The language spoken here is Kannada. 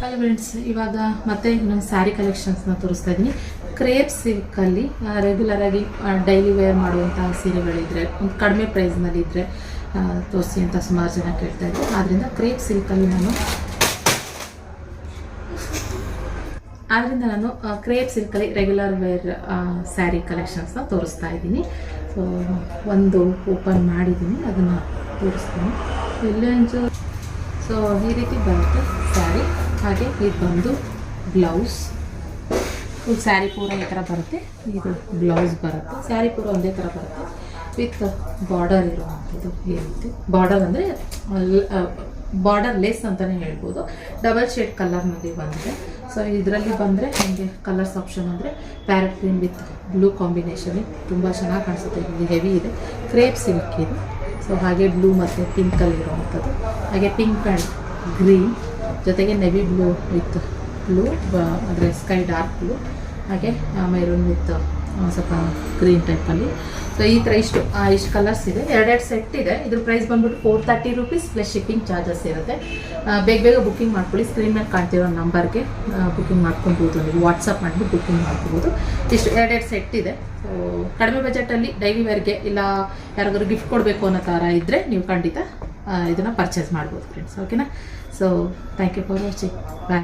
ಹಲೋ ಫ್ರೆಂಡ್ಸ್, ಇವಾಗ ಮತ್ತೆ ನಾನು ಸ್ಯಾರಿ ಕಲೆಕ್ಷನ್ಸ್ನ ತೋರಿಸ್ತಾ ಇದ್ದೀನಿ. ಕ್ರೇಪ್ ಸಿಲ್ಕಲ್ಲಿ ರೆಗ್ಯುಲರ್ ಆಗಿ ಡೈಲಿ ವೇರ್ ಮಾಡುವಂತಹ ಸೀರೆಗಳಿದ್ರೆ ಒಂದು ಕಡಿಮೆ ಪ್ರೈಸ್ನಲ್ಲಿ ಇದ್ದರೆ ತೋರಿಸಿ ಅಂತ ಸುಮಾರು ಜನ ಕೇಳ್ತಾ ಇದ್ರು. ಆದ್ದರಿಂದ ಕ್ರೇಪ್ ಸಿಲ್ಕಲ್ಲಿ ನಾನು ಕ್ರೇಪ್ ಸಿಲ್ಕಲ್ಲಿ ರೆಗ್ಯುಲರ್ ವೇರ್ ಸ್ಯಾರಿ ಕಲೆಕ್ಷನ್ಸ್ನ ತೋರಿಸ್ತಾ ಇದ್ದೀನಿ. ಸೊ ಒಂದು ಓಪನ್ ಮಾಡಿದ್ದೀನಿ, ಅದನ್ನು ತೋರಿಸ್ತೀನಿ. ಎಲ್ಲೆಂಜು ಸೊ ಈ ರೀತಿ ಬರುತ್ತೆ ಸ್ಯಾರಿ. ಹಾಗೆ ಇದು ಬಂದು ಬ್ಲೌಸ್, ಸ್ಯಾರಿ ಪೂರ ಈ ಥರ ಬರುತ್ತೆ. ಇದು ಬ್ಲೌಸ್ ಬರುತ್ತೆ. ಸ್ಯಾರಿ ಪೂರ ಒಂದೇ ಥರ ಬರುತ್ತೆ ವಿತ್ ಬಾರ್ಡರ್ ಇರುವಂಥದ್ದು. ಈ ರೀತಿ ಬಾರ್ಡರ್ ಅಂದರೆ ಬಾರ್ಡರ್ ಲೆಸ್ ಅಂತಲೇ ಹೇಳ್ಬೋದು. ಡಬಲ್ ಶೇಡ್ ಕಲರ್ನಲ್ಲಿ ಬಂದಿದೆ. ಸೊ ಇದರಲ್ಲಿ ಬಂದರೆ ನಿಮಗೆ ಕಲರ್ಸ್ ಆಪ್ಷನ್ ಅಂದರೆ parrot green with blue combination ತುಂಬ ಚೆನ್ನಾಗಿ ಕಾಣಿಸುತ್ತೆ. ಇದು ಹೆವಿ ಇದೆ, ಕ್ರೇಪ್ ಸಿಲ್ಕ್ ಇದು. ಸೊ ಹಾಗೆ ಬ್ಲೂ ಮತ್ತು ಪಿಂಕಲ್ಲಿ ಇರುವಂಥದ್ದು, ಹಾಗೆ ಪಿಂಕ್ ಆ್ಯಂಡ್ ಗ್ರೀನ್ ಜೊತೆಗೆ ನೆವಿ ಬ್ಲೂ ವಿತ್ ಬ್ಲೂ, ಅಂದರೆ ಸ್ಕೈ ಡಾರ್ಕ್ ಬ್ಲೂ, ಹಾಗೆ ಮೆರೂನ್ ವಿತ್ ಸ್ವಲ್ಪ ಗ್ರೀನ್ ಟೈಪಲ್ಲಿ. ಸೊ ಈ ಥರ ಇಷ್ಟು ಕಲರ್ಸ್ ಇದೆ. ಎರಡೆರಡು ಸೆಟ್ ಇದೆ. ಇದ್ರ ಪ್ರೈಸ್ ಬಂದ್ಬಿಟ್ಟು 430 ರೂಪೀಸ್ ಪ್ಲಸ್ ಶಿಪ್ಪಿಂಗ್ ಚಾರ್ಜಸ್ ಇರುತ್ತೆ. ಬೇಗ ಬುಕ್ಕಿಂಗ್ ಮಾಡ್ಕೊಳ್ಳಿ. ಸ್ಕ್ರೀನ್ ಮೇಲೆ ಕಾಣ್ತಿರೋ ನಂಬರ್ಗೆ ಬುಕ್ಕಿಂಗ್ ಮಾಡ್ಕೊಬೋದು. ನೀವು ವಾಟ್ಸಪ್ ಮಾಡಿಬಿಟ್ಟು ಬುಕ್ಕಿಂಗ್ ಮಾಡ್ಕೋಬೋದು. ಇಷ್ಟು ಎರಡೆರಡು ಸೆಟ್ ಇದೆ. ಸೊ ಕಡಿಮೆ ಬಜೆಟಲ್ಲಿ ಡೈಲಿ ವೇರ್ಗೆ ಇಲ್ಲ ಯಾರಿಗಾದ್ರು ಗಿಫ್ಟ್ ಕೊಡಬೇಕು ಅನ್ನೋ ಥರ ಇದ್ದರೆ ನೀವು ಖಂಡಿತ ಇದನ್ನು ಪರ್ಚೇಸ್ ಮಾಡ್ಬೋದು ಫ್ರೆಂಡ್ಸ್. ಓಕೆನಾ? So thank you for watching. Bye.